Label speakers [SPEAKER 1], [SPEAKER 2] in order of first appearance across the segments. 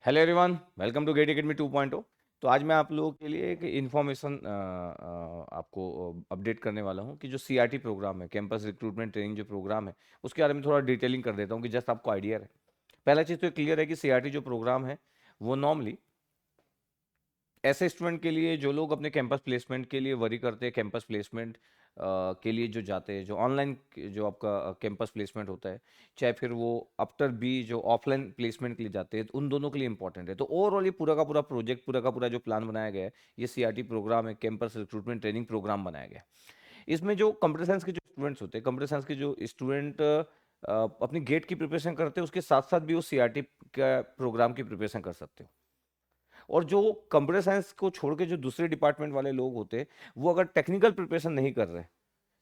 [SPEAKER 1] Hello everyone, welcome to GATE academy 2.0। तो आज मैं आप लोगों के लिए एक इन्फॉर्मेशन आपको अपडेट करने वाला हूं कि जो सीआरटी प्रोग्राम है, कैंपस रिक्रूटमेंट ट्रेनिंग जो प्रोग्राम है, उसके बारे में थोड़ा डिटेलिंग कर देता हूं कि जस्ट आपको आइडिया रहे। पहला चीज़ तो क्लियर है कि सीआरटी जो प्रोग्राम है वो नॉर्मली ऐसे स्टूडेंट के लिए जो लोग अपने कैंपस प्लेसमेंट के लिए वरी करते हैं, कैंपस प्लेसमेंट के लिए जो जाते हैं, जो ऑनलाइन जो आपका कैंपस प्लेसमेंट होता है, चाहे फिर वो आफ्टर बी जो ऑफलाइन प्लेसमेंट के लिए जाते हैं, तो उन दोनों के लिए इंपॉर्टेंट है। तो ओवरऑल ये पूरा का पूरा प्रोजेक्ट, पूरा का पूरा जो प्लान बनाया गया है, ये सीआरटी प्रोग्राम है, कैंपस रिक्रूटमेंट ट्रेनिंग प्रोग्राम बनाया गया है। इसमें जो कंप्यूटर साइंस के जो स्टूडेंट्स होते हैं, कंप्यूटर साइंस के जो स्टूडेंट अपनी गेट की प्रिपरेशन करते हैं, उसके साथ साथ भी वो सीआरटी का प्रोग्राम की प्रिपरेशन कर सकते हो। और जो कंप्यूटर साइंस को छोड़ के जो दूसरे डिपार्टमेंट वाले लोग होते हैं, वो अगर टेक्निकल प्रिपरेशन नहीं कर रहे,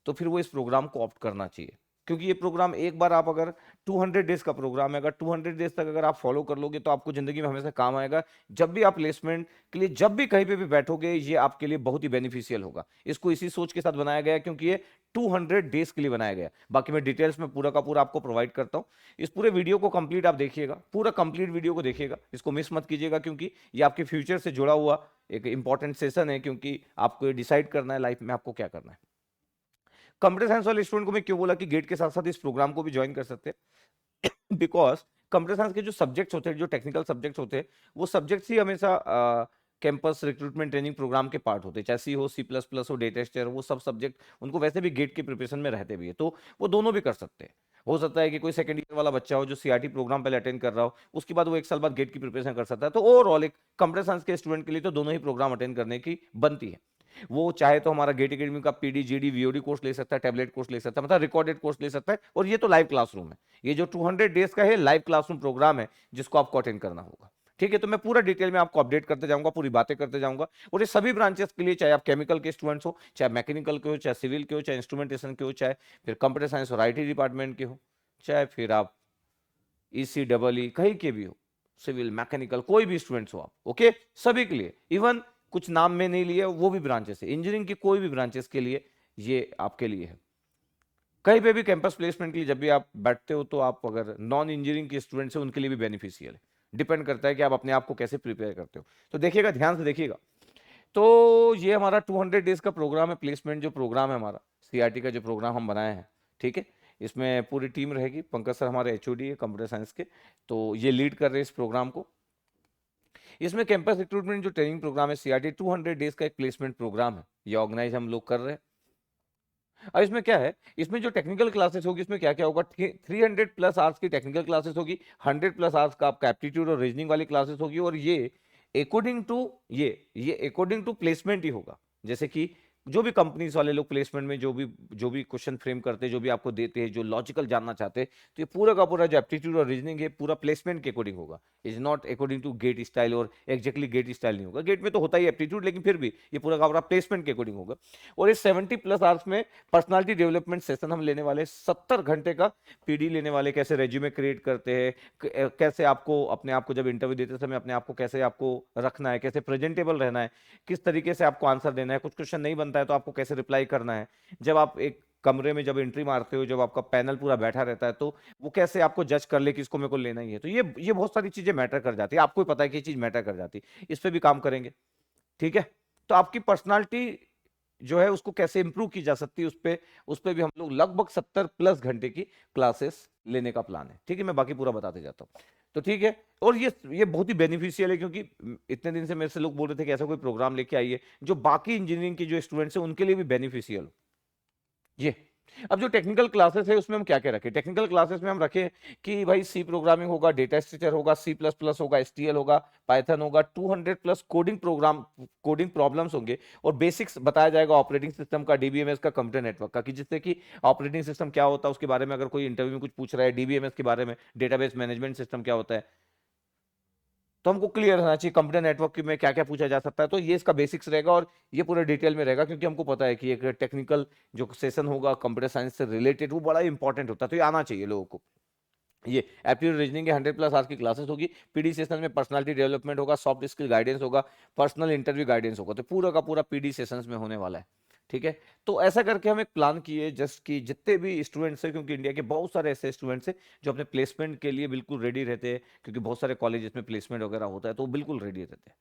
[SPEAKER 1] तो फिर वो इस प्रोग्राम को ऑप्ट करना चाहिए। क्योंकि ये प्रोग्राम एक बार आप अगर 200 डेज का प्रोग्राम है, अगर 200 डेज तक अगर आप फॉलो कर लोगे तो आपको जिंदगी में हमेशा काम आएगा। जब भी आप प्लेसमेंट के लिए जब भी कहीं पे भी बैठोगे, ये आपके लिए बहुत ही बेनिफिशियल होगा। इसको इसी सोच के साथ बनाया गया है, क्योंकि ये 200 डेज के लिए बनाया गया है। बाकी मैं डिटेल्स में पूरा का पूरा आपको प्रोवाइड करता हूँ। इस पूरे वीडियो को कंप्लीट आप देखिएगा, पूरा कंप्लीट वीडियो को देखिएगा, इसको मिस मत कीजिएगा, क्योंकि ये आपके फ्यूचर से जुड़ा हुआ एक इंपॉर्टेंट सेशन है। क्योंकि आपको ये डिसाइड करना है लाइफ में आपको क्या करना है। कंप्यूटर साइंस वाले स्टूडेंट को मैं क्यों बोला कि गेट के साथ साथ इस प्रोग्राम को भी ज्वाइन कर सकते हैं, बिकॉज कंप्यूटर साइंस के जो सब्जेक्ट्स होते हैं, जो टेक्निकल सब्जेक्ट्स होते हैं, वो सब्जेक्ट्स ही हमेशा कैंपस रिक्रूटमेंट ट्रेनिंग प्रोग्राम के पार्ट होते हैं। चाहे सी हो, सी प्लस प्लस हो, डेटा स्ट्रक्चर, वो सब सब्जेक्ट उनको वैसे भी गेट के प्रिपरेशन में रहते भी है, तो वो दोनों भी कर सकते हैं। हो सकता है कि कोई सेकंड ईयर वाला बच्चा हो जो सीआरटी प्रोग्राम पहले अटेंड कर रहा हो, उसके बाद वो एक साल बाद गेट की प्रिपरेशन कर सकता है। तो ओवरऑल एक कंप्यूटर साइंस के स्टूडेंट के लिए तो दोनों ही प्रोग्राम अटेंड करने की बनती है। वो चाहे तो हमारा गेट एकेडमी का पीडी, जीडी, वीओडी कोर्स ले सकता है, टैबलेट कोर्स ले सकता है, मतलब रिकॉर्डेड कोर्स ले सकता है। और ये तो लाइव क्लासरूम है। ये जो 200 डेज का है, लाइव क्लासरूम प्रोग्राम है, जिसको आपको अटेंड करना होगा। ठीक है, तो मैं पूरा डिटेल में आपको अपडेट करते जाऊंगा, पूरी बातें करते जाऊंगा। और ये सभी ब्रांचेस के लिए, चाहे आप केमिकल के स्टूडेंट्स हो, चाहे मैकेनिकल के हो, चाहे सिविल के हो, चाहे इंस्ट्रूमेंटेशन के हो, चाहे फिर कंप्यूटर साइंस और आईटी डिपार्टमेंट के हो, चाहे फिर आप ECEE कहीं के भी हो, सिविल, मैकेनिकल, कोई भी स्टूडेंट्स हो आप, ओके, सभी के लिए। इवन कुछ नाम में नहीं लिए वो भी ब्रांचेस है, इंजीनियरिंग की कोई भी ब्रांचेस के लिए ये आपके लिए है। कहीं पे भी कैंपस प्लेसमेंट के लिए जब भी आप बैठते हो, तो आप अगर नॉन इंजीनियरिंग के स्टूडेंट्स हैं, उनके लिए भी बेनिफिशियल है। डिपेंड करता है कि आप अपने आप को कैसे प्रिपेयर करते हो। तो देखिएगा, ध्यान से देखिएगा। तो ये हमारा 200 डेज का प्रोग्राम है, प्लेसमेंट जो प्रोग्राम है हमारा, सीआरटी का जो प्रोग्राम हम बनाए हैं। ठीक है, इसमें पूरी टीम रहेगी। पंकज सर हमारे एचओडी है कंप्यूटर साइंस के, तो ये लीड कर रहे हैं इस प्रोग्राम को। इसमें कैंपस रिक्रूटमेंट जो ट्रेनिंग प्रोग्राम है, सीआरटी 200 डेज का एक प्लेसमेंट प्रोग्राम है, ये ऑर्गेनाइज हम लोग कर रहे हैं। अब इसमें क्या है, इसमें जो टेक्निकल क्लासेस होगी, इसमें क्या क्या होगा, 300 प्लस आवर्स की टेक्निकल क्लासेस होगी, 100 प्लस आवर्स का आपका एप्टीट्यूड और रीजनिंग वाली क्लासेस होगी। और ये अकॉर्डिंग टू ये अकॉर्डिंग टू प्लेसमेंट ही होगा। जैसे कि जो भी कंपनीज वाले लोग प्लेसमेंट में जो भी क्वेश्चन फ्रेम करते हैं, जो भी आपको देते हैं, जो लॉजिकल जानना चाहते हैं, तो ये पूरा का पूरा जो एप्टीट्यूड और रीजनिंग है, पूरा प्लेसमेंट के अकॉर्डिंग होगा। Is not according to GATE style, और एग्जैक्टली गेट स्टाइल नहीं होगा। गेट में तो होता ही एप्टीट्यूड, लेकिन फिर भी ये पूरा का पूरा प्लेसमेंट के अकॉर्डिंग होगा। और इस 70 प्लस आवर्स में पर्सनालिटी डेवलपमेंट सेशन हम लेने वाले, 70 घंटे का पीडी लेने वाले, कैसे रेज्यूमे क्रिएट करते हैं, कैसे आपको अपने आप को जब इंटरव्यू देते समय अपने आप को कैसे आपको रखना है, कैसे प्रेजेंटेबल रहना है, किस तरीके से आपको आंसर देना है, कुछ क्वेश्चन नहीं बनता है तो आपको कैसे रिप्लाई करना है, जब आप एक कमरे में जब एंट्री मारते हो, जब आपका पैनल पूरा बैठा रहता है, तो वो कैसे आपको जज कर ले कि इसको मेरे को लेना ही है। तो ये बहुत सारी चीजें मैटर कर जाती है, आपको ही पता है कि ये चीज मैटर कर जाती है। इस पे भी काम करेंगे। ठीक है, तो आपकी पर्सनालिटी जो है उसको कैसे इंप्रूव की जा सकती है, उस पे भी हम लोग लगभग 70 प्लस घंटे की क्लासेस लेने का प्लान है। ठीक है, मैं बाकी पूरा बताते जाता हूँ। तो ठीक है, और ये बहुत ही बेनिफिशियल है, क्योंकि इतने दिन से मेरे से लोग बोल रहे थे कि ऐसा कोई प्रोग्राम लेके आइए जो बाकी इंजीनियरिंग के जो स्टूडेंट्स हैं उनके लिए भी बेनिफिशियल हो। ये अब जो टेक्निकल क्लासेस है उसमें हम क्या क्या रखें, टेक्निकल क्लासेस में हम रखें कि भाई सी प्रोग्रामिंग होगा, डेटा स्ट्रक्चर होगा, सी प्लस प्लस होगा, एसटीएल होगा, पाइथन होगा, 200 प्लस कोडिंग प्रॉब्लम्स होंगे, और बेसिक्स बताया जाएगा ऑपरेटिंग सिस्टम का, डीबीएमएस का, कंप्यूटर नेटवर्क का, कि जिससे कि ऑपरेटिंग सिस्टम क्या होता है उसके बारे में अगर कोई इंटरव्यू में कुछ पूछ रहा है, डीबीएमएस के बारे में, डेटाबेस मैनेजमेंट सिस्टम क्या होता है, तो हमको क्लियर रहना चाहिए कंप्यूटर नेटवर्क में क्या क्या पूछा जा सकता है। तो ये इसका बेसिक्स रहेगा, और ये पूरे डिटेल में रहेगा, क्योंकि हमको पता है कि एक टेक्निकल जो सेशन होगा कंप्यूटर साइंस से रिलेटेड, वो बड़ा इंपॉर्टेंट होता है, तो ये आना चाहिए लोगों को। ये एप्टीट्यूड रीजनिंग के 100 प्लस आवर्स की क्लासेस होगी। पीडी सेशन में पर्सनालिटी डेवलपमेंट होगा, सॉफ्ट स्किल गाइडेंस होगा, पर्सनल इंटरव्यू गाइडेंस होगा। तो पूरा का पूरा पीडी सेशंस में होने वाला है। ठीक है। तो ऐसा करके हम एक प्लान किए जस्ट कि जितने भी स्टूडेंट्स हैं, क्योंकि इंडिया के बहुत सारे ऐसे स्टूडेंट्स हैं जो अपने प्लेसमेंट के लिए बिल्कुल रेडी रहते हैं, क्योंकि बहुत सारे कॉलेजेस में प्लेसमेंट वगैरह होता है, तो वो बिल्कुल रेडी रहते हैं।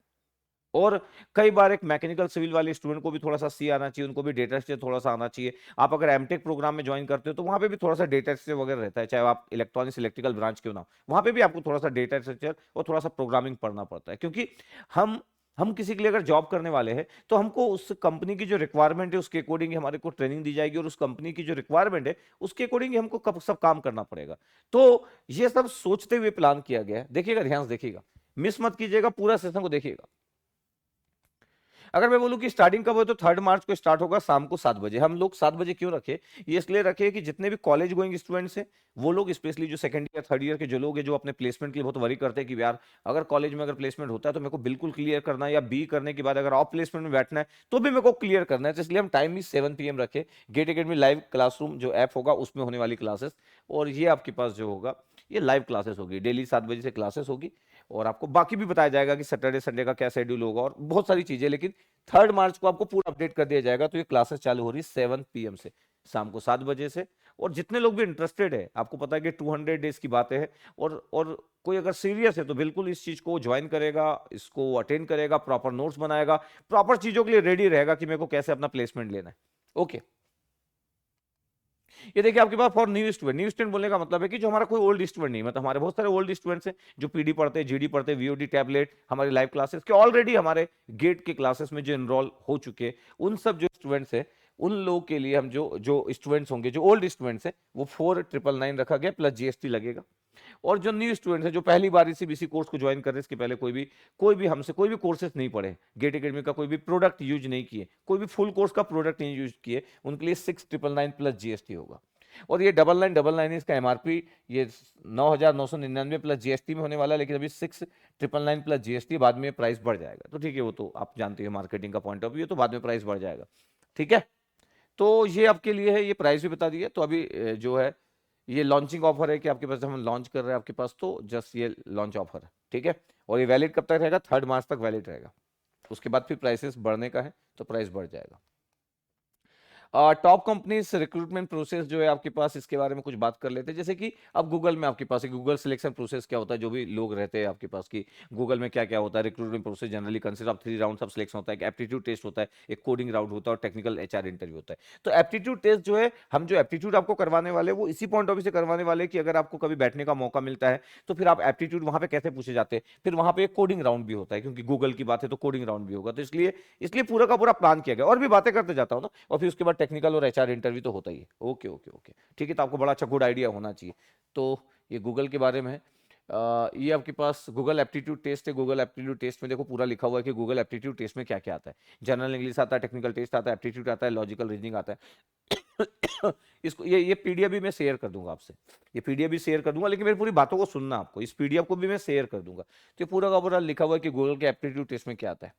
[SPEAKER 1] और कई बार एक मैकेनिकल सिविल वाले स्टूडेंट को भी थोड़ा सा सी आना चाहिए, उनको भी डेटा स्ट्रक्चर थोड़ा सा आना चाहिए। आप अगर एमटेक प्रोग्राम में ज्वाइन करते हो तो वहां पे भी थोड़ा सा डेटा स्ट्रक्चर वगैरह रहता है, चाहे आप इलेक्ट्रॉनिक्स इलेक्ट्रिकल ब्रांच क्यों ना हो, वहां पे भी आपको थोड़ा सा डेटा स्ट्रक्चर और थोड़ा सा प्रोग्रामिंग पढ़ना पड़ता है, क्योंकि हम हम किसी के लिए अगर जॉब करने वाले हैं तो हमको उस कंपनी की जो रिक्वायरमेंट है उसके अकॉर्डिंग हमारे को ट्रेनिंग दी जाएगी, और उस कंपनी की जो रिक्वायरमेंट है उसके अकॉर्डिंग हमको सब काम करना पड़ेगा। तो ये सब सोचते हुए प्लान किया गया है। देखिएगा, ध्यान से देखिएगा, मिस मत कीजिएगा, पूरा सेशन को देखिएगा। अगर मैं बोलूं कि स्टार्टिंग कब हो, तो 3 मार्च को स्टार्ट होगा शाम को 7 बजे। हम लोग 7 बजे क्यों रखे, ये इसलिए रखे कि जितने भी कॉलेज गोइंग स्टूडेंट्स हैं वो लोग, स्पेशली जो सेकंड ईयर थर्ड ईयर के जो लोग हैं, जो अपने प्लेसमेंट के लिए बहुत वरी करते हैं कि यार अगर कॉलेज में अगर प्लेसमेंट होता है तो मेरे को बिल्कुल क्लियर करना है, या बी करने के बाद अगर ऑफ प्लेसमेंट में बैठना है तो भी मेरे को क्लियर करना है। तो इसलिए हम टाइम भी 7 PM रखे। गेट अकेडमी लाइव क्लासरूम जो ऐप होगा उसमें होने वाली क्लासेस, और ये आपके पास जो होगा ये लाइव क्लासेस होगी, डेली 7 बजे से क्लासेस होगी। और आपको बाकी भी बताया जाएगा कि सैटरडे संडे का क्या शेड्यूल होगा और बहुत सारी चीजें, लेकिन 3 मार्च को आपको पूरा अपडेट कर दिया जाएगा। तो ये क्लासेस चालू हो रही है 7 PM से, शाम को 7 बजे से। और जितने लोग भी इंटरेस्टेड है, आपको पता है कि 200 डेज की बातें हैं, और कोई अगर सीरियस है तो बिल्कुल इस चीज को ज्वाइन करेगा, इसको अटेंड करेगा, प्रॉपर नोट्स बनाएगा, प्रॉपर चीजों के लिए रेडी रहेगा कि मेरे को कैसे अपना प्लेसमेंट लेना है। ओके, ये देखिए आपके पास for new student, new student बोलने का मतलब है कि जो हमारा कोई ओल्ड स्टूडेंट नहीं, मतलब हमारे बहुत सारे ओल्ड स्टूडेंट्स हैं जो पीडी पढ़ते हैं, जीडी पढ़ते हैं, वीओडी टैबलेट, हमारी लाइव क्लासेस के ऑलरेडी हमारे गेट के क्लासेस में जो इनरोल हो चुके हैं, उन सब जो स्टूडेंट्स हैं उन लोगों के लिए हम जो जो स्टूडेंट्स होंगे, जो ओल्ड स्टूडेंट्स हैं, वो 4999 रखा गया प्लस जीएसटी लगेगा। और जो न्यू स्टूडेंट्स हैं जो पहली बार इसी बीसी कोर्स को ज्वाइन कर रहे हैं, इसके पहले कोई भी हमसे कोई भी कोर्सेज नहीं पढ़े, गेट एकेडमी का कोई भी प्रोडक्ट यूज नहीं किए, कोई भी फुल कोर्स का प्रोडक्ट नहीं यूज किए, उनके लिए 6999 प्लस जीएसटी होगा। और ये 9999 इसका एमआरपी ये 9999 प्लस जीएसटी में होने वाला है, लेकिन अभी 6999 प्लस जीएसटी, बाद में प्राइस बढ़ जाएगा। तो ठीक है, वो तो आप जानते हैं मार्केटिंग का पॉइंट ऑफ व्यू, तो बाद में प्राइस बढ़ जाएगा। ठीक है, तो ये आपके लिए है, ये प्राइस भी बता दिए। तो अभी जो है ये लॉन्चिंग ऑफर है कि आपके पास, हम लॉन्च कर रहे हैं आपके पास, तो जस्ट ये लॉन्च ऑफर है। ठीक है, और ये वैलिड कब तक रहेगा, 3 मार्च तक वैलिड रहेगा। उसके बाद फिर प्राइसेस बढ़ने का है, तो प्राइस बढ़ जाएगा। टॉप कंपनीज रिक्रूटमेंट प्रोसेस जो है आपके पास, इसके बारे में कुछ बात कर लेते हैं। जैसे कि अब गूगल में आपके पास गूगल सिलेक्शन प्रोसेस क्या होता है, जो भी लोग रहते हैं आपके पास, कि गूगल में क्या क्या होता है। Recruitment process generally consist of 3 rounds of selection होता है, एक एप्टीट्यूड टेस्ट होता है, एक कोडिंग राउंड होता है, और टेक्निकल एचआर इंटरव्यू होता है। तो एप्टीट्यूड टेस्ट जो है, हम जो एप्टीट्यूड आपको करवाने वाले हैं वो इसी पॉइंट ऑफ व्यू से करवाने वाले हैं कि अगर आपको कभी बैठने का मौका मिलता है तो फिर आप एप्टीट्यूड वहां पे कैसे पूछे जाते हैं, फिर वहां पे एक कोडिंग राउंड भी होता है, क्योंकि गूगल की बात है तो कोडिंग राउंड भी होगा। तो इसलिए इसलिए पूरा का पूरा प्लान किया गया, और भी बातें करते जाता हूँ ना, और फिर उसके बाद टेक्निकल और एचआर इंटरव्यू तो होता ही है। ओके ओके ओके, ठीक है, तो आपको बड़ा अच्छा गुड आइडिया होना चाहिए। तो ये गूगल के बारे में है। ये आपके पास गूगल एप्टीट्यूड टेस्ट है। गूगल एप्टीट्यूड टेस्ट में देखो पूरा लिखा हुआ है कि गूगल एप्टीट्यूड टेस्ट में क्या क्या आता है। जनरल इंग्लिश आता है, टेक्निकल टेस्ट आता है, एप्टीट्यूड आता है, लॉजिकल रीजनिंग आता है। इसको ये पीडीएफ भी मैं शेयर कर दूंगा आपसे, ये पीडीएफ भी शेयर कर दूंगा, लेकिन मेरी पूरी बातों को सुनना आपको, इस पीडीएफ को भी मैं शेयर कर दूंगा। तो ये पूरा का पूरा लिखा हुआ है कि गूगल के एप्टीट्यूड टेस्ट में क्या आता है।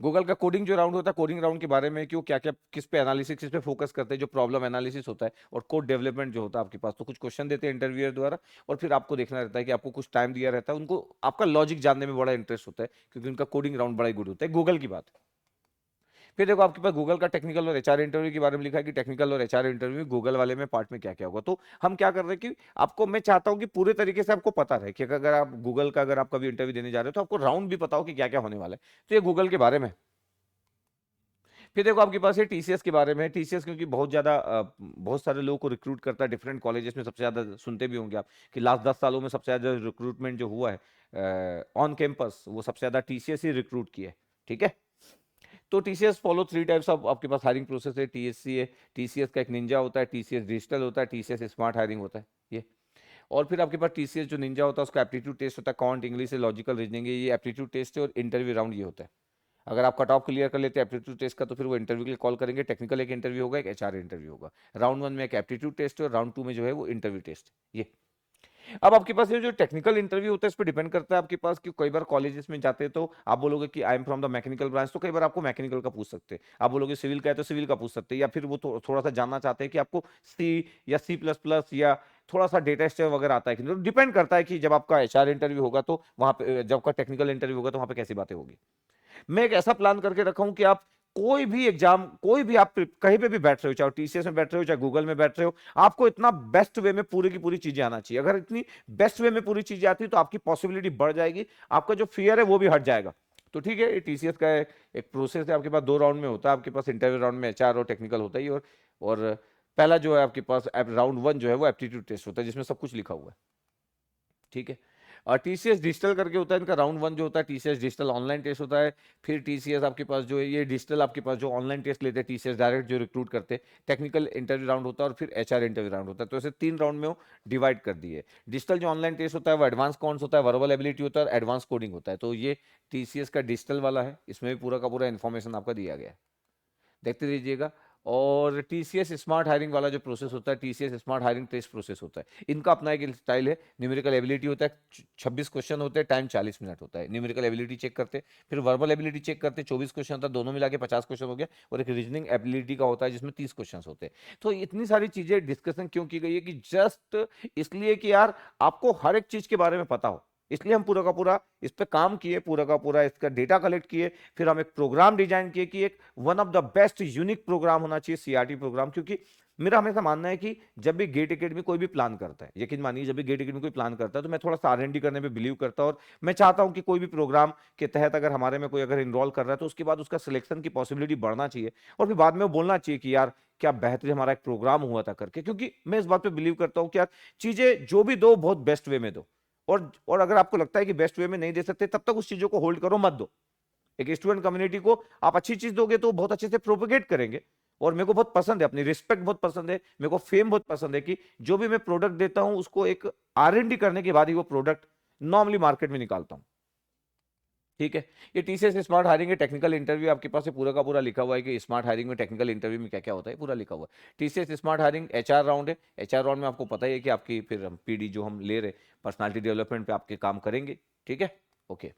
[SPEAKER 1] गूगल का कोडिंग जो राउंड होता है, कोडिंग राउंड के बारे में क्यों क्या क्या किस पे एनालिसिस, किस पे फोकस करते हैं, जो प्रॉब्लम एनालिसिस होता है, और कोड डेवलपमेंट जो होता है आपके पास। तो कुछ क्वेश्चन देते हैं इंटरव्यूअर द्वारा, और फिर आपको देखना रहता है कि आपको कुछ टाइम दिया रहता है, उनको आपका लॉजिक जानने में बड़ा इंटरेस्ट होता है, क्योंकि उनका कोडिंग राउंड बड़ा ही गुड होता है। गूगल की बात है। फिर देखो आपके पास गूगल का टेक्निकल और एचआर इंटरव्यू के बारे में लिखा है कि टेक्निकल और एचआर इंटरव्यू गूगल वाले में पार्ट में क्या क्या होगा। तो हम क्या कर रहे हैं कि आपको, मैं चाहता हूं कि पूरे तरीके से आपको पता रहे कि अगर आप गूगल का अगर आप कभी इंटरव्यू देने जा रहे हो तो आपको राउंड भी पता हो कि क्या क्या होने वाला है। तो ये गूगल के बारे में। फिर देखो आपके पास ये टीसीएस के बारे में है। टीसीएस क्योंकि बहुत ज्यादा बहुत सारे लोगों को रिक्रूट करता है डिफरेंट कॉलेजेस में। सबसे ज्यादा सुनते भी होंगे आप कि लास्ट 10 सालों में सबसे ज्यादा रिक्रूटमेंट जो हुआ है ऑन कैंपस, वो सबसे ज्यादा टीसीएस ही रिक्रूट किया है। ठीक है, तो टीसीएस फॉलो 3 टाइप्स ऑफ, आपके पास हायरिंग प्रोसेस है। टीएससी है, टीसीएस का एक निंजा होता है, टीसीएस डिजिटल होता है, टीसीएस स्मार्ट हायरिंग होता है ये। और फिर आपके पास टीसीएस जो निंजा होता है उसका एप्टीट्यूड टेस्ट होता है, कॉन्ट इंग्लिश है, लॉजिकल रीजनिंग है, ये एप्टीट्यूड टेस्ट है, और इंटरव्यू राउंड ये होता है। अगर आप कट ऑफ क्लियर कर लेते हैं एप्टीट्यूड टेस्ट का तो फिर वो इंटरव्यू के लिए कॉल करेंगे। टेक्निकल एक इंटरव्यू होगा, एक एचआर इंटरव्यू होगा। राउंड 1 में एक एप्टीट्यूड टेस्ट है, और राउंड 2 में जो है वो इंटरव्यू टेस्ट। ये अब आपके पास ये जो टेक्निकल इंटरव्यू होता है इस पर डिपेंड करता है आपके पास, कि कई बार कॉलेजेस में जाते हैं तो आप बोलोगे कि I am from the mechanical branch, तो कई बार आपको मैकेनिकल का पूछ सकते हैं। आप बोलोगे सिविल का है तो सिविल का पूछ सकते हैं, या फिर वो थोड़ा सा जानना चाहते हैं कि आपको सी या सी प्लस प्लस या थोड़ा सा डेटा स्ट्रक्चर वगैरह आता है कि नहीं। तो डिपेंड करता है कि जब आपका एचआर इंटरव्यू होगा तो वहां पे, जब आपका टेक्निकल इंटरव्यू होगा तो वहां पे कैसी बातें होगी। मैं एक ऐसा प्लान करके रखा हूं कि आप कोई भी एग्जाम, कोई भी आप कहीं पे भी बैठ रहे हो, चाहे टीसीएस में बैठ रहे हो, चाहे गूगल में बैठ रहे हो, आपको इतना बेस्ट वे में पूरी की पूरी चीजें आना चाहिए। अगर इतनी बेस्ट वे में पूरी चीजें आती तो आपकी पॉसिबिलिटी बढ़ जाएगी, आपका जो फियर है वो भी हट जाएगा। तो ठीक है, टीसीएस का एक प्रोसेस है, आपके पास 2 राउंड में होता है, आपके पास इंटरव्यू राउंड में एचआर और टेक्निकल होता ही, और पहला जो है आपके पास राउंड 1 जो है वो एप्टीट्यूड टेस्ट होता है, जिसमें सब कुछ लिखा हुआ है। ठीक है, और टीसीएस डिजिटल करके होता है इनका राउंड 1 जो होता है, टीसीएस डिजिटल ऑनलाइन टेस्ट होता है। फिर टीसीएस आपके पास जो है ये डिजिटल आपके पास जो ऑनलाइन टेस्ट लेते हैं टीसीएस डायरेक्ट जो रिक्रूट करते हैं, टेक्निकल इंटरव्यू राउंड होता है, और फिर एचआर इंटरव्यू राउंड होता है। तो ऐसे 3 राउंड में वो डिवाइड कर दिए। डिजिटल जो ऑनलाइन टेस्ट होता है वो एडवांस कॉन्स होता है, वर्बल एबिलिटी होता है, और एडवांस कोडिंग होता है। तो ये टीसीएस का डिजिटल वाला है, इसमें भी पूरा का पूरा इन्फॉर्मेशन आपका दिया गया है, देखते रहिएगा। और टीसीएस स्मार्ट हायरिंग वाला जो प्रोसेस होता है, TCS smart hiring test process होता है, इनका अपना एक स्टाइल है। न्यूमेरिकल एबिलिटी होता है, 26 क्वेश्चन होते हैं, टाइम 40 मिनट होता है। न्यूमेरिकल एबिलिटी चेक करते हैं, फिर वर्बल एबिलिटी चेक करते हैं, 24 क्वेश्चन होता है, दोनों मिला के 50 क्वेश्चन हो गया। और एक रीजनिंग एबिलिटी का होता है जिसमें 30 क्वेश्चन होते हैं। तो इतनी सारी चीजें डिस्कशन क्यों की गई है कि जस्ट इसलिए कि यार आपको हर एक चीज के बारे में पता हो, इसलिए हम पूरा का पूरा इस पे काम किए, पूरा का पूरा इसका डेटा कलेक्ट किए, फिर हम एक प्रोग्राम डिजाइन किए कि एक one of the best unique program होना चाहिए सीआरटी प्रोग्राम। क्योंकि मेरा हमेशा मानना है कि जब भी गेट एकेडमी कोई भी प्लान करता है, यकीन मानिए जब भी गेट एकेडमी कोई प्लान करता है, तो मैं थोड़ा सा आरएनडी करने पे बिलीव करता हूं, और मैं चाहता हूं कि कोई भी प्रोग्राम के तहत अगर हमारे में कोई अगर इन्वॉल्व कर रहा है तो उसके बाद उसका सिलेक्शन की पॉसिबिलिटी बढ़ना चाहिए, और फिर बाद में वो बोलना चाहिए कि यार क्या बेहतरीन हमारा एक प्रोग्राम हुआ था करके। क्योंकि मैं इस बात पे बिलीव करता हूं कि यार चीजें जो भी दो बहुत बेस्ट वे में दो, और अगर आपको लगता है कि बेस्ट वे में नहीं दे सकते, तब तक उस चीजों को होल्ड करो, मत दो। एक स्टूडेंट कम्युनिटी को आप अच्छी चीज दोगे तो बहुत अच्छे से प्रोपेगेट करेंगे। और मेरे को बहुत पसंद है, अपनी रिस्पेक्ट बहुत पसंद है, मेरे को फेम बहुत पसंद है कि जो भी मैं प्रोडक्ट देता हूं उसको एक आरएनडी करने के बाद ही वो प्रोडक्ट नॉर्मली मार्केट में निकालता हूं। ठीक है, ये टीसीएस स्मार्ट हायरिंग है, टेक्निकल इंटरव्यू आपके पास पूरा का पूरा लिखा हुआ है कि स्मार्ट हायरिंग में टेक्निकल इंटरव्यू में क्या क्या होता है, पूरा लिखा हुआ है। TCS smart hiring HR round है, एचआर राउंड में आपको पता ही है कि आपकी फिर पीडी जो हम ले रहे पर्सनालिटी डेवलपमेंट पे आपके काम करेंगे। ठीक है, ओके।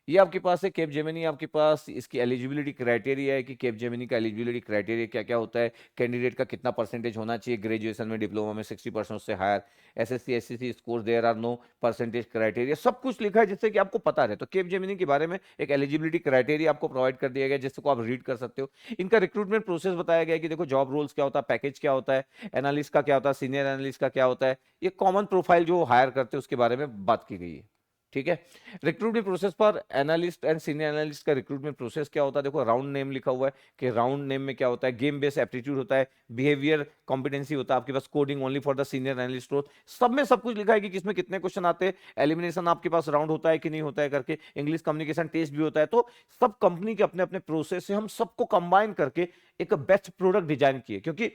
[SPEAKER 1] ये आपके पास है कैपजेमिनी, आपके पास इसकी एलिजिबिलिटी क्राइटेरिया है कि कैपजेमिनी का एलिजिबिलिटी क्राइटेरिया क्या क्या होता है, कैंडिडेट का कितना परसेंटेज होना चाहिए, ग्रेजुएशन में डिप्लोमा में 60% से higher, SSC SCC score, there are no percentage criteria, सब कुछ लिखा है जिससे कि आपको पता रहे। तो कैपजेमिनी के बारे में एक एलिजिबिलिटी क्राइटेरिया आपको प्रोवाइड कर दिया गया जिसको आप रीड कर सकते हो। इनका रिक्रूटमेंट प्रोसेस बताया गया है कि देखो जॉब रोल्स क्या होता है, पैकेज क्या होता है, एनालिस्ट का क्या होता है, सीनियर एनालिस्ट का क्या होता है, ये कॉमन प्रोफाइल जो हायर करते हैं उसके बारे में बात की गई है। ठीक है, रिक्रूटमेंट प्रोसेस पर एनालिस्ट एंड सीनियर एनालिस्ट का रिक्रूटमेंट प्रोसेस क्या होता है, देखो राउंड नेम लिखा हुआ है कि राउंड नेम में क्या होता है, गेम बेस्ड एप्टीट्यूड होता है, बिहेवियर कॉम्पिटेंसी होता है, आपके पास coding only for the senior analyst role, सब में सब कुछ लिखा है कि किसमें कितने क्वेश्चन आते हैं, एलिमिनेशन आपके पास राउंड होता है कि नहीं होता है करके, इंग्लिश कम्युनिकेशन टेस्ट भी होता है। तो सब कंपनी के अपने अपने प्रोसेस से हम सबको कंबाइन करके एक बेस्ट प्रोडक्ट डिजाइन किए। क्योंकि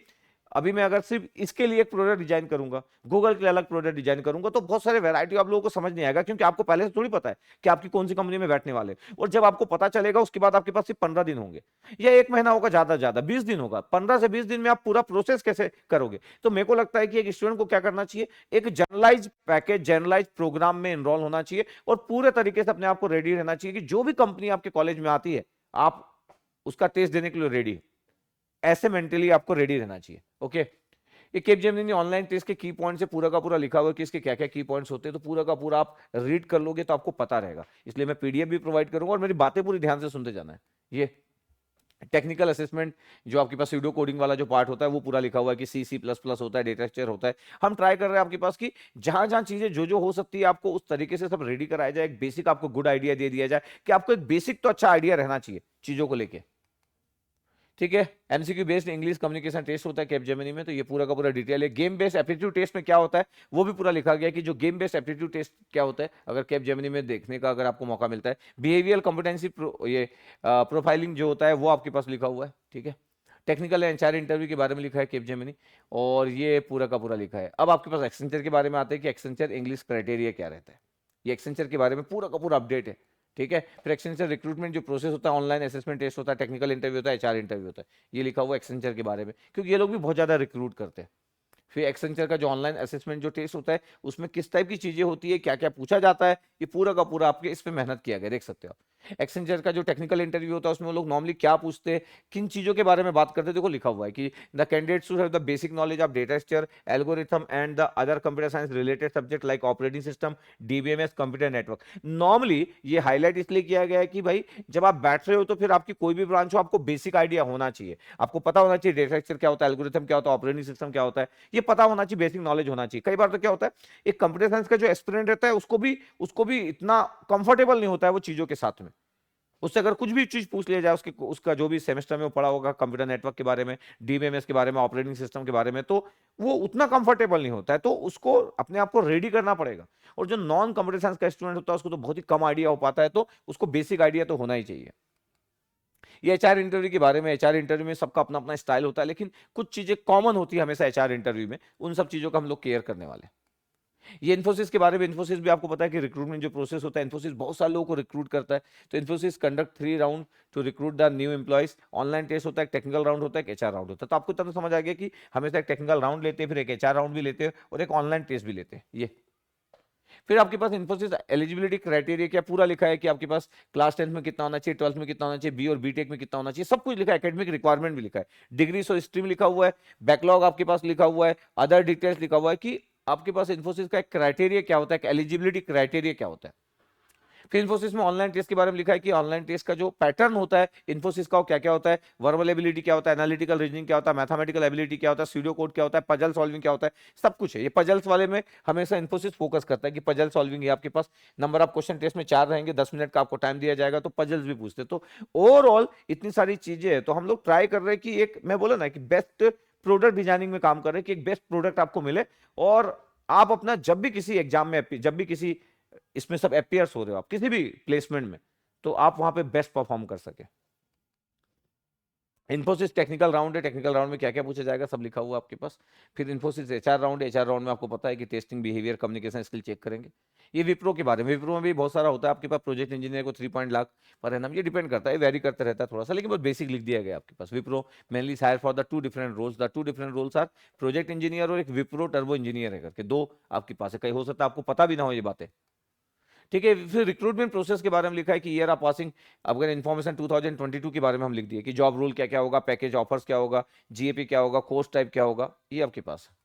[SPEAKER 1] अभी मैं अगर सिर्फ इसके लिए एक प्रोडक्ट डिजाइन करूंगा, गूगल के लिए अलग प्रोडक्ट डिजाइन करूंगा, तो बहुत सारे वैरायटी आप लोगों को समझ नहीं आएगा, क्योंकि आपको पहले से थोड़ी पता है कि आपकी कौन सी कंपनी में बैठने वाले। और जब आपको पता चलेगा उसके बाद आपके पास सिर्फ 15 दिन होंगे या 1 महीना होगा, ज्यादा से ज्यादा 20 दिन होगा, 15 से 20 दिन में आप पूरा प्रोसेस कैसे करोगे। तो मेरे को लगता है कि एक स्टूडेंट को क्या करना चाहिए, एक जनरलाइज पैकेज, जनरलाइज प्रोग्राम में एनरोल होना चाहिए, और पूरे तरीके से अपने आप को रेडी रहना चाहिए कि जो भी कंपनी आपके कॉलेज में आती है आप उसका टेस्ट देने के लिए रेडी, ऐसे मेंटली आपको रेडी रहना चाहिए। ओके, ये कैपजेमिनी ऑनलाइन टेस्ट के की पॉइंट्स से पूरा का पूरा लिखा हुआ है कि इसके क्या क्या की पॉइंट्स होते हैं, तो पूरा का पूरा आप रीड कर लोगे तो आपको पता रहेगा। इसलिए मैं पीडीएफ भी प्रोवाइड करूंगा और मेरी बातें पूरी ध्यान से सुनते जाना है। ये टेक्निकल असेसमेंट जो आपके पास सीडो कोडिंग वाला जो पार्ट होता है वो पूरा लिखा हुआ है कि C++ होता है, डेटा स्ट्रक्चर होता है। हम ट्राई कर रहे हैं आपके पास कि जहां जहां चीजें जो जो हो सकती है आपको उस तरीके से सब रेडी कराया जाए, एक बेसिक आपको गुड आइडिया दे दिया जाए कि आपको एक बेसिक तो अच्छा आइडिया रहना चाहिए चीजों को लेके। ठीक है, MCQ based English communication test होता है कैपजेमिनी में, तो ये पूरा का पूरा डिटेल है। गेम बेस्ड एप्टीट्यूड टेस्ट में क्या होता है वो भी पूरा लिखा गया कि जो गेम बेस्ड एप्टीट्यूड टेस्ट क्या होता है, अगर कैपजेमिनी में देखने का अगर आपको मौका मिलता है। बिहेवियर कॉम्पिटेंसी ये प्रोफाइलिंग जो होता है वो आपके पास लिखा हुआ है। ठीक है, टेक्निकल एचआर इंटरव्यू के बारे में लिखा है कैपजेमिनी, और ये पूरा का पूरा लिखा है। अब आपके पास एक्सेंचर के बारे में आते हैं कि एक्सेंचर इंग्लिश क्राइटेरिया क्या रहता है, ये एक्सेंचर के बारे में पूरा का पूरा अपडेट है। ठीक है, फिर एक्सेंचर रिक्रूटमेंट जो प्रोसेस होता है, ऑनलाइन असेसमेंट टेस्ट होता है, टेक्निकल इंटरव्यू होता है, एचआर इंटरव्यू होता है, ये लिखा हुआ एक्सेंचर के बारे में, क्योंकि ये लोग भी बहुत ज्यादा रिक्रूट करते हैं। फिर एक्सेंचर का जो ऑनलाइन असेसमेंट जो टेस्ट होता है उसमें किस टाइप की चीजें होती है, क्या क्या पूछा जाता है, ये पूरा का पूरा आपके इस पे मेहनत किया गया, देख सकते हो आप। एक्सेंचर का जो टेक्निकल इंटरव्यू होता है उसमें वो लोग नॉर्मली क्या पूछते हैं, किन चीजों के बारे में बात करते हैं, देखो लिखा हुआ है कि the candidates should have the basic knowledge of data structure, algorithm and the other computer science related subject like operating system, DBMS, computer network. Normally ये हाईलाइट इसलिए किया गया है कि भाई जब आप बैठ रहे हो तो फिर आपकी कोई भी ब्रांच हो, आपको बेसिक आइडिया होना चाहिए, आपको पता होना चाहिए डेटा स्ट्रक्चर क्या होता है, एल्गोरिथम क्या होता है, ऑपरेटिंग सिस्टम क्या होता है, ये पता होना चाहिए, बेसिक नॉलेज होना चाहिए। कई बार तो क्या होता है, एक कंप्यूटर साइंस का जो एस्पिरेंट रहता है उसको भी इतना कंफर्टेबल नहीं होता है वो चीजों के साथ में। उससे अगर कुछ भी चीज पूछ लिया जाए उसके उसका जो भी सेमेस्टर में वो पढ़ा होगा कंप्यूटर नेटवर्क के बारे में, डीबीएमएस के बारे में, ऑपरेटिंग सिस्टम के बारे में, तो वो उतना कंफर्टेबल नहीं होता है, तो उसको अपने आप को रेडी करना पड़ेगा। और जो नॉन कंप्यूटर साइंस का स्टूडेंट होता है उसको तो बहुत ही कम आइडिया हो पाता है, तो उसको बेसिक आइडिया तो होना ही चाहिए। ये एचआर इंटरव्यू के बारे में, एचआर इंटरव्यू में सबका अपना अपना स्टाइल होता है, लेकिन कुछ चीजें कॉमन होती है हमेशा एचआर इंटरव्यू में, उन सब चीजों का हम लोग केयर करने वाले हैं। ये इन्फोसिस के बारे में, इन्फोसिस भी आपको पता है कि रिक्रूटमेंट जो प्रोसेस होता है, इन्फोसिस बहुत सारे लोगों को रिक्रूट करता है। तो Infosys conduct 3 round to recruit the new employees. Online test होता है, एक टेक्निकल राउंड होता है, एक एचआर राउंड होता है। तो आपको तब समझ आ गया कि हमेशा एक टेक्निकल राउंड लेते हैं, फिर एक एचआर राउंड भी लेते हैं और एक ऑनलाइन टेस्ट भी लेते हैं। ये फिर आपके पास इन्फोसिस एलिजिबिलिटी क्राइटेरिया क्या पूरा लिखा है कि आपके पास क्लास 10th में कितना होना चाहिए, 12th में कितना होना चाहिए, बी और बीटेक में कितना होना चाहिए, सब कुछ लिखा है। एकेडमिक रिक्वायरमेंट भी लिखा है, डिग्री और स्ट्रीम लिखा हुआ है, बैकलॉग आपके पास लिखा हुआ है, अदर डिटेल्स लिखा हुआ है कि आपके पास इन्फोसिस का एक क्राइटेरिया क्या होता है, एलिजिबिलिटी क्राइटेरिया क्या होता है। फिर इन्फोसिस में ऑनलाइन टेस्ट के बारे में लिखा है कि ऑनलाइन टेस्ट का जो पैटर्न होता है इन्फोसिस का वो क्या क्या होता है, वर्बल एबिलिटी क्या होता है, एनालिटिकल रीजनिंग क्या होता है, मैथमेटिकल एबिलिटी क्या होता है, स्यूडो कोड क्या होता है, पजल सॉल्विंग क्या होता है, सब कुछ है। ये पजल्स वाले में हमेशा इन्फोसिस फोकस करता है कि पजल सॉल्विंग है आपके पास। नंबर ऑफ क्वेश्चन टेस्ट में 4 रहेंगे, 10 मिनट का आपको टाइम दिया जाएगा, तो पजल्स भी पूछते। तो ओवरऑल इतनी सारी चीजें है, तो हम लोग ट्राई कर रहे हैं कि एक मैं बोला ना कि बेस्ट प्रोडक्ट डिजाइनिंग में काम कर रहे हैं कि एक बेस्ट प्रोडक्ट आपको मिले, और आप अपना जब भी किसी एग्जाम में, जब भी किसी इसमें सब अपियर्स हो रहे हो आप किसी भी प्लेसमेंट में, तो आप वहां पे बेस्ट परफॉर्म कर सके। इन्फोसिस टेक्निकल राउंड है, टेक्निकल राउंड में क्या क्या पूछा जाएगा सब लिखा हुआ आपके पास। फिर इन्फोसिस एचआर राउंड है, एचआर राउंड में आपको पता है कि testing, behaviour, communication skill check करेंगे। ये विप्रो के बारे में, विप्रो में भी बहुत सारा होता है आपके पास। प्रोजेक्ट इंजीनियर को 3 लाख पर एनम, ये डिपेंड करता है, वेरी करता रहता है थोड़ा सा, लेकिन बहुत बेसिक लिख दिया गया आपके पास। Wipro mainly hire for the 2 different roles, the 2 different roles are project engineer और एक विप्रो टर्बो इंजीनियर है करके, 2 आपके पास है। कहीं हो सकता है आपको पता भी ना हो ये बातें, ठीक है। फिर रिक्रूटमेंट प्रोसेस के बारे में लिखा है कि ईयर ऑफ पासिंग, अगर इन्फॉर्मेशन 2022 के बारे में हम लिख दिए कि जॉब रोल क्या क्या होगा, पैकेज ऑफर्स क्या होगा, जीएपी क्या होगा, कोर्स टाइप क्या होगा, ये आपके पास है।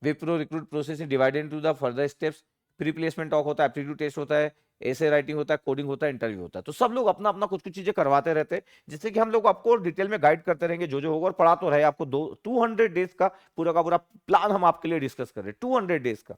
[SPEAKER 1] Wipro recruit process divided into the further steps. Pre placement talk होता है, एप्टीट्यूड टेस्ट होता है, ऐसे राइटिंग होता है, कोडिंग होता है, इंटरव्यू होता है। तो सब लोग अपना अपना कुछ कुछ चीजें करवाते रहते हैं, जिससे कि हम लोग आपको डिटेल में गाइड करते रहेंगे जो जो होगा, और पढ़ा तो रहे आपको 200 डेज का पूरा प्लान हम आपके लिए डिस्कस कर रहे हैं, 200 डेज का।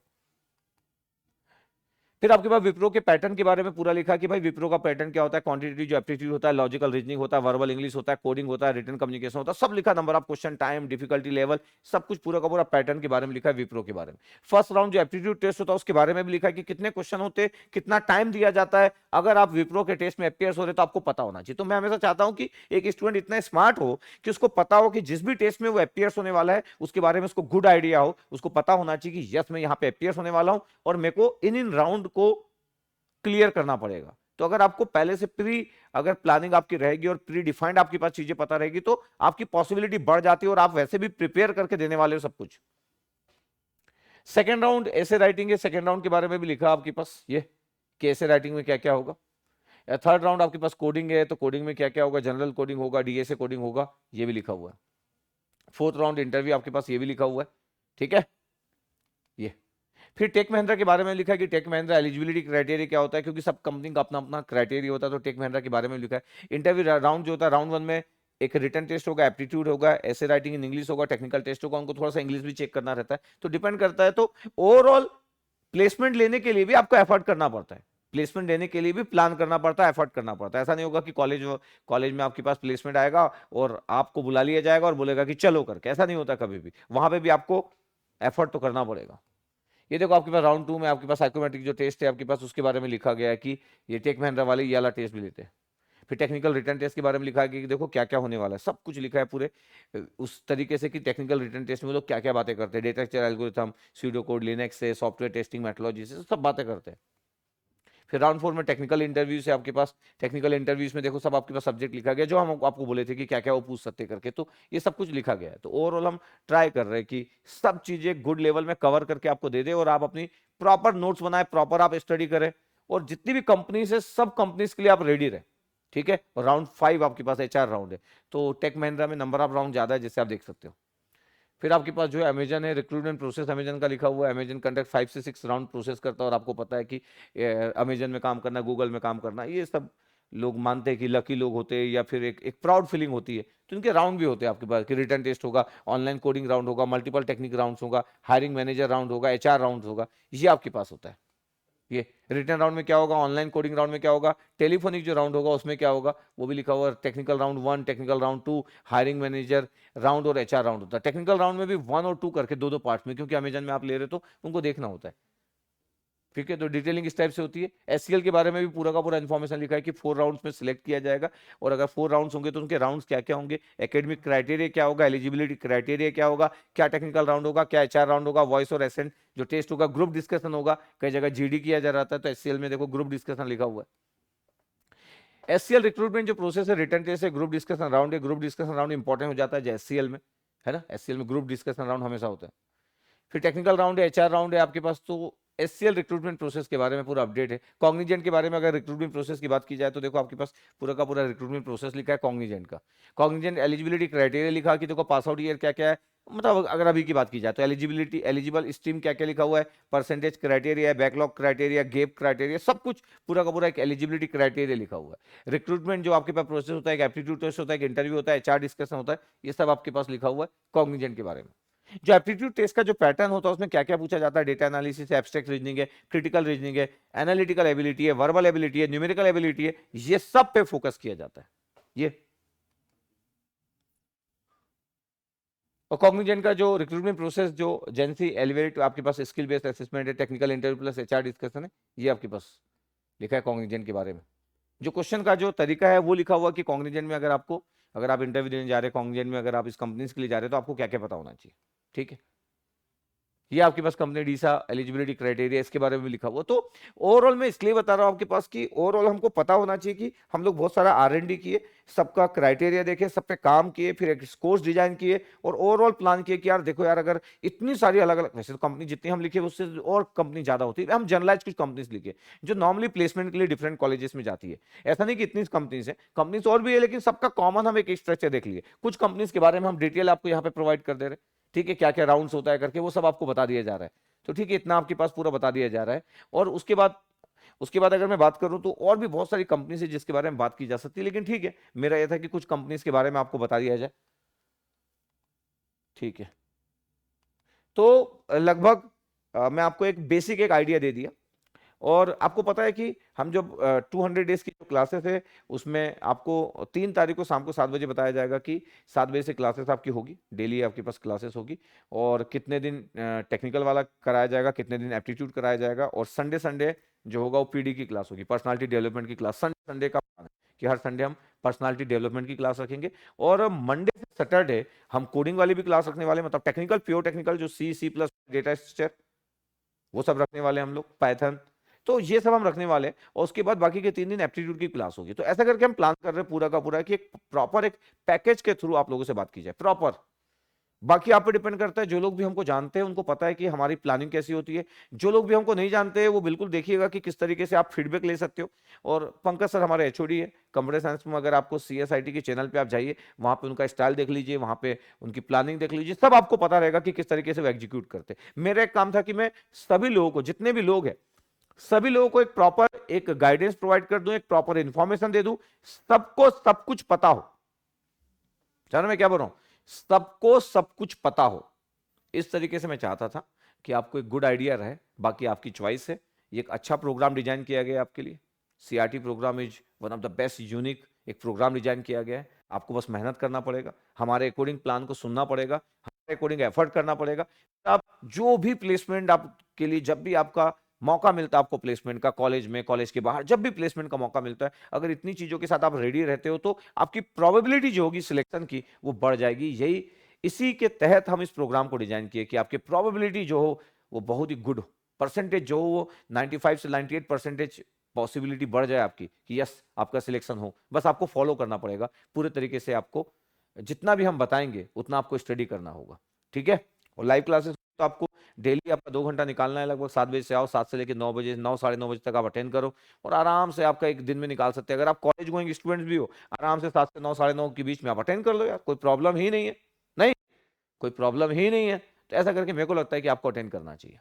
[SPEAKER 1] फिर आपके पास विप्रो के पैटर्न के बारे में पूरा लिखा कि भाई विप्रो का पैटर्न क्या होता है, क्वांटिटेटिव जो एप्टीट्यूड होता है, लॉजिकल रीजनिंग होता है, वर्बल इंग्लिश होता है, कोडिंग होता है, रिटन कम्युनिकेशन होता है, सब लिखा, number of question, time, difficulty level, सब कुछ पूरा का पूरा पैटर्न के बारे में लिखा है विप्रो के बारे में। फर्स्ट राउंड जो एप्टीट्यूड टेस्ट होता है उसके बारे में भी लिखा है कि कितने क्वेश्चन होते, कितना टाइम दिया जाता है। अगर आप विप्रो के टेस्ट में अपियर्स हो रहे तो आपको पता होना चाहिए। तो मैं हमेशा चाहता हूं कि एक स्टूडेंट इतना स्मार्ट हो कि उसको पता हो कि जिस भी टेस्ट में वो अपियर्स होने वाला है उसके बारे में उसको गुड आइडिया हो, उसको पता होना चाहिए कि यस मैं यहाँ पे अपियर्स होने वाला हूं और मेरे को इन राउंड को क्लियर करना पड़ेगा। तो अगर आपको पहले से अगर प्लानिंग आपकी रहेगी और प्री डिफाइंड आपके पास चीजें पता रहेगी तो आपकी पॉसिबिलिटी बढ़ जाती है और आप वैसे भी प्रिपेयर करके देने वाले हो सब कुछ। सेकेंड राउंड ऐसे राइटिंग है, सेकेंड राउंड के बारे में भी लिखा आपके पास ये कि ऐसे राइटिंग में क्या क्या होगा। थर्ड राउंड आपके पास कोडिंग है, तो कोडिंग में क्या क्या होगा, जनरल कोडिंग होगा, डीएसए कोडिंग होगा, ये भी लिखा हुआ है। फोर्थ राउंड इंटरव्यू आपके पास ये भी लिखा हुआ है, ठीक है। ये फिर टेक महिंद्रा के बारे में लिखा है कि टेक महिंद्रा एलिजिबिलिटी क्राइटेरिया क्या होता है, क्योंकि सब कंपनी का अपना अपना क्राइटेरिया होता है, तो टेक महिंद्रा के बारे में लिखा है। इंटरव्यू राउंड जो होता है, राउंड 1 में एक रिटन टेस्ट होगा, एप्टीट्यूड होगा, ऐसे राइटिंग इन इंग्लिश होगा, टेक्निकल टेस्ट होगा, उनको थोड़ा सा इंग्लिश भी चेक करना रहता है, तो डिपेंड करता है। तो ओवरऑल प्लेसमेंट लेने के लिए भी आपको एफर्ट करना पड़ता है, प्लेसमेंट लेने के लिए भी प्लान करना पड़ता है, एफर्ट करना पड़ता है। ऐसा नहीं होगा कि कॉलेज में आपके पास प्लेसमेंट आएगा और आपको बुला लिया जाएगा और बोलेगा कि चलो करके, ऐसा नहीं होता कभी भी। वहां पे भी आपको एफर्ट तो करना पड़ेगा। ये देखो आपके पास राउंड 2 में आपके पास साइकोमेट्रिक जो टेस्ट है आपके पास, उसके बारे में लिखा गया है कि ये टेक महिंद्रा वाले ये वाला टेस्ट भी लेते हैं। फिर टेक्निकल रिटन टेस्ट के बारे में लिखा है कि देखो क्या क्या होने वाला है, सब कुछ लिखा है पूरे उस तरीके से कि टेक्निकल रिटन टेस्ट में लोग क्या क्या बातें करते हैं, data structure, algorithm, pseudo code, Linux से, सॉफ्टवेयर टेस्टिंग मेथोडोलॉजी से, सब बातें करते हैं। फिर राउंड 4 में टेक्निकल इंटरव्यूज है आपके पास। टेक्निकल इंटरव्यूज में देखो सब आपके पास सब्जेक्ट लिखा गया जो हम आपको बोले थे कि क्या क्या वो पूछ सकते करके, तो ये सब कुछ लिखा गया है। तो ओवरऑल हम ट्राई कर रहे हैं कि सब चीजें गुड लेवल में कवर करके आपको दे दे और आप अपनी प्रॉपर नोट्स बनाए, प्रॉपर आप स्टडी करें और जितनी भी कंपनीज है सब कंपनीज के लिए आप रेडी रहे, ठीक है। और राउंड 5 आपके पास HR राउंड है, तो टेक महिंद्रा में नंबर ऑफ राउंड ज्यादा है जैसे आप देख सकते हो। फिर आपके पास जो है अमेजन है, रिक्रूटमेंट प्रोसेस अमेजन का लिखा हुआ है, अमेजन कंडक्ट 5 से 6 राउंड प्रोसेस करता है, और आपको पता है कि अमेजन में काम करना, गूगल में काम करना, ये सब लोग मानते हैं कि लकी लोग होते हैं, या फिर एक प्राउड फीलिंग होती है। तो इनके राउंड भी होते हैं आपके पास कि रिटर्न टेस्ट होगा, ऑनलाइन कोडिंग राउंड होगा, मल्टीपल टेक्निक राउंड होगा, हायरिंग मैनेजर राउंड होगा, HR राउंड होगा, ये आपके पास होता है। ये रिटर्न राउंड में क्या होगा, ऑनलाइन कोडिंग राउंड में क्या होगा, टेलीफोनिक जो राउंड होगा उसमें क्या होगा, वो भी लिखा हुआ है। Technical round 1, technical round 2, hiring manager round और HR राउंड होता है। टेक्निकल राउंड में भी 1 और 2 करके दो पार्ट में, क्योंकि अमेजन में आप ले रहे हो तो उनको देखना होता है, ठीक है। तो डिटेलिंग इस टाइप से होती है। SCL के बारे में भी पूरा का पूरा इन्फॉर्मेशन लिखा है कि 4 राउंड्स में सिलेक्ट किया जाएगा, और अगर 4 राउंड्स होंगे तो उनके राउंड्स क्या क्या होंगे, एकेडमिक क्राइटेरिया क्या होगा, एलिजिबिलिटी क्राइटेरिया क्या होगा, क्या टेक्निकल राउंड होगा, क्या HR राउंड होगा, वॉइस और एसेंट जो टेस्ट होगा, ग्रुप डिस्कशन होगा, कई जगह GD किया जा रहा था, तो SCL में देखो ग्रुप डिस्कशन लिखा हुआ है। SCL रिक्रूटमेंट जो प्रोसेस है, रिटर्न टेस्ट है, ग्रुप डिस्कशन राउंड है। ग्रुप डिस्कशन राउंड इंपॉर्टेंट हो जाता है SCL में, है ना। SCL में ग्रुप डिस्कशन राउंड हमेशा होता है। फिर टेक्निकल राउंड है, HR राउंड है आपके पास। तो SCL रिक्रूटमेंट प्रोसेस के बारे में पूरा अपडेट है। कॉग्निजेंट के बारे में अगर रिक्रूटमेंट प्रोसेस की बात की जाए तो देखो आपके पास पूरा का पूरा रिक्रूटमेंट प्रोसेस लिखा है कॉग्निजेंट का। कॉग्निजेंट एलिजिबिलिटी क्राइटेरिया लिखा कि देखो पास आउट ईयर क्या क्या है, मतलब अगर अभी की बात की जाए तो एलिजिबिलिटी, एलिजिबल स्ट्रीम क्या क्या लिखा हुआ है, परसेंटेज क्राइटेरिया है, बैकलॉग क्राइटेरिया, गैप क्राइटेरिया, सब कुछ पूरा का पूरा एक एलिजिबिलिटी क्राइटेरिया लिखा हुआ है। रिक्रूटमेंट जो आपके पास प्रोसेस होता है, एक एप्टीट्यूड टेस्ट होता है, एक इंटरव्यू होता है, HR डिस्कशन होता है, ये सब आपके पास लिखा हुआ है कॉग्निजेंट के बारे में। जो एप्टीट्यूड टेस्ट का जो पैटर्न होता है उसमें क्या क्या पूछा जाता है, डेटा एनालिसिस है, एब्स्ट्रैक्ट रीजनिंग है, क्रिटिकल रीजनिंग है, एनालिटिकल एबिलिटी है, वर्बल एबिलिटी है, न्यूमेरिकल एबिलिटी है, ये सब पे फोकस किया जाता है ये। और कॉग्निजेंट का जो रिक्रूटमेंट प्रोसेस जो जेंसी एलिवेट आपके पास स्किल बेस्ड असेसमेंट है, technical interview plus HR discussion है, ये आपके पास लिखा है कॉग्निजेंट के बारे में। जो क्वेश्चन का जो तरीका है वो लिखा हुआ कि कॉग्निजेंट में अगर आप इंटरव्यू देने जा रहे हैं कॉग्निजेंट में, अगर आप इस कंपनी के लिए जा रहे हैं तो आपको क्या क्या पता होना चाहिए, ठीक है। ये आपके पास कंपनी डीसा एलिजिबिलिटी क्राइटेरिया इसके बारे में भी लिखा हुआ। तो ओवरऑल मैं इसलिए बता रहा हूं आपके पास कि ओवरऑल हमको पता होना चाहिए कि हम लोग बहुत सारा R&D किए, सबका क्राइटेरिया देखे, सब पे काम किए, फिर एक कोर्स डिजाइन किए, और ओवरऑल प्लान किए कि यार देखो यार अगर इतनी सारी अलग अलग, वैसे तो कंपनी जितनी हम लिखे उससे और कंपनी ज्यादा होती है, हम जनरलाइज कुछ कंपनीज लिखे जो नॉर्मली प्लेसमेंट के लिए डिफरेंट कॉलेजेस में जाती है। ऐसा नहीं कि इतनी कंपनीज है, कंपनीज और भी है, लेकिन सबका कॉमन हम एक स्ट्रक्चर देख लिए। कुछ कंपनीज के बारे में हम डिटेल आपको यहाँ पे प्रोवाइड कर दे रहे हैं, ठीक है, क्या क्या राउंड्स होता है करके वो सब आपको बता दिया जा रहा है। तो ठीक है, इतना आपके पास पूरा बता दिया जा रहा है। और उसके बाद अगर मैं बात करूं तो और भी बहुत सारी कंपनी है जिसके बारे में बात की जा सकती है, लेकिन ठीक है, मेरा यह था कि कुछ कंपनीज के बारे में आपको बता दिया जाए, ठीक है। तो लगभग मैं आपको एक बेसिक एक आइडिया दे दिया। और आपको पता है कि हम जब 200 डेज की जो क्लासेस है उसमें आपको 3 तारीख को शाम को 7 बजे बताया जाएगा कि 7 बजे से क्लासेस आपकी होगी, डेली आपके पास क्लासेस होगी, और कितने दिन टेक्निकल वाला कराया जाएगा, कितने दिन एप्टीट्यूड कराया जाएगा, और संडे संडे जो होगा वो PD की क्लास होगी, पर्सनालिटी डेवलपमेंट की क्लास। संडे संडे का प्लान है कि हर संडे हम पर्सनालिटी डेवलपमेंट की क्लास रखेंगे, और मंडे से सैटरडे हम कोडिंग वाली भी क्लास रखने वाले हैं, मतलब टेक्निकल, प्योर टेक्निकल जो C++, डेटा स्ट्रक्चर, वो सब रखने वाले हैं हम लोग, पाइथन, तो ये सब हम रखने वाले हैं। और उसके बाद बाकी के 3 दिन एप्टीट्यूड की क्लास होगी। तो ऐसा करके हम प्लान कर रहे हैं पूरा का पूरा कि एक प्रॉपर एक पैकेज के थ्रू आप लोगों से बात की जाए प्रॉपर। बाकी आप पे डिपेंड करता है, जो लोग भी हमको जानते हैं उनको पता है कि हमारी प्लानिंग कैसी होती है, जो लोग भी हमको नहीं जानते हैं वो बिल्कुल देखिएगा कि किस तरीके से आप फीडबैक ले सकते हो। और पंकज सर हमारे HOD है कंप्यूटर साइंस में, अगर आपको CSIT के चैनल पे आप जाइए, वहां पे उनका स्टाइल देख लीजिए, वहां पे उनकी प्लानिंग देख लीजिए, सब आपको पता रहेगा कि किस तरीके से वो एग्जीक्यूट करते हैं। मेरा एक काम था कि मैं सभी लोगों को, जितने भी लोग हैं, सभी लोगों को एक प्रॉपर एक गाइडेंस प्रोवाइड कर दूं, एक प्रॉपर इंफॉर्मेशन दे दूं, सबको सब कुछ पता हो। जानो मैं क्या बोल रहा हूं, सबको सब कुछ पता हो, इस तरीके से मैं चाहता था कि आपको एक गुड आइडिया रहे। बाकी आपकी चॉइस है, ये एक अच्छा प्रोग्राम डिजाइन किया गया है आपके लिए। CRT programme is one of the best unique एक प्रोग्राम डिजाइन किया गया है। आपको बस मेहनत करना पड़ेगा, हमारे अकॉर्डिंग प्लान को सुनना पड़ेगा, हमारे अकॉर्डिंग एफर्ट करना पड़ेगा। आप जो भी प्लेसमेंट आपके लिए, जब भी आपका मौका मिलता है आपको प्लेसमेंट का, कॉलेज में, कॉलेज के बाहर, जब भी प्लेसमेंट का मौका मिलता है, अगर इतनी चीजों के साथ आप रेडी रहते हो तो आपकी प्रोबेबिलिटी जो होगी सिलेक्शन की वो बढ़ जाएगी। यही इसी के तहत हम इस प्रोग्राम को डिजाइन किए कि आपकी प्रोबेबिलिटी जो हो वो बहुत ही गुड हो, परसेंटेज जो हो वो 95 से 98% पॉसिबिलिटी बढ़ जाए आपकी कि यस आपका सिलेक्शन हो। बस आपको फॉलो करना पड़ेगा पूरे तरीके से, आपको जितना भी हम बताएंगे उतना आपको स्टडी करना होगा, ठीक है। और लाइव क्लासेस तो आपको डेली आपका 2 घंटा निकालना है, लगभग 7 बजे से आओ, 7 से लेके 9 बजे, 9 साढ़े 9 बजे तक आप अटेंड करो और आराम से आपका एक दिन में निकाल सकते हैं। अगर आप कॉलेज गोइंग स्टूडेंट्स भी हो, आराम से 7 से 9 साढ़े 9 के बीच में आप अटेंड कर लो यार, कोई प्रॉब्लम ही नहीं है। नहीं, कोई प्रॉब्लम ही नहीं है। तो ऐसा करके मेरे को लगता है कि आपको अटेंड करना चाहिए।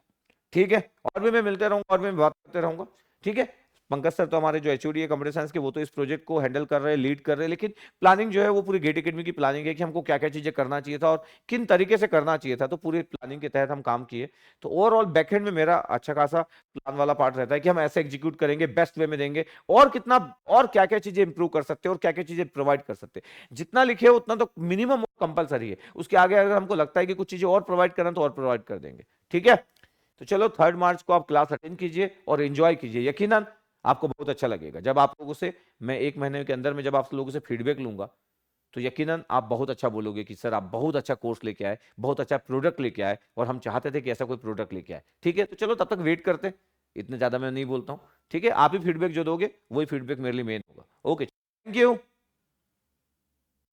[SPEAKER 1] ठीक है, और भी मैं मिलते रहूंगा और भी मैं बात करते रहूंगा। ठीक है, पंकज सर तो हमारे जो एचओडी है कंप्यूटर साइंस के, वो तो इस प्रोजेक्ट को हैंडल कर रहे हैं, लीड कर रहे हैं, लेकिन प्लानिंग जो है वो पूरी गेट एकेडमी की प्लानिंग है कि हमको क्या क्या चीजें करना चाहिए था और किन तरीके से करना चाहिए था। तो पूरी प्लानिंग के तहत हम काम किए। तो ओवरऑल बैकएंड में मेरा अच्छा खासा प्लान वाला पार्ट रहता है कि हम ऐसे एग्जीक्यूट करेंगे, बेस्ट वे में देंगे और कितना और क्या क्या चीजें इंप्रूव कर सकते हैं और क्या क्या चीजें प्रोवाइड कर सकते हैं। जितना लिखे उतना तो मिनिमम कंपलसरी है, उसके आगे अगर हमको लगता है कि कुछ चीजें और प्रोवाइड करना तो और प्रोवाइड कर देंगे। ठीक है, तो चलो 3 मार्च को आप क्लास अटेंड कीजिए और एंजॉय कीजिए। यकीनन आपको बहुत अच्छा लगेगा। जब आप लोगों से मैं 1 महीने के अंदर में जब आप लोगों से फीडबैक लूंगा, तो यकीनन आप बहुत अच्छा बोलोगे कि सर आप बहुत अच्छा कोर्स लेके आए, बहुत अच्छा प्रोडक्ट लेके आए और हम चाहते थे कि ऐसा कोई प्रोडक्ट लेके आए। ठीक है, तो चलो तब तक वेट करते हैं, इतने ज्यादा मैं नहीं बोलता हूं। ठीक है, आप ही फीडबैक जो दोगे वही फीडबैक मेरे लिए मेन होगा। Okay, thank you.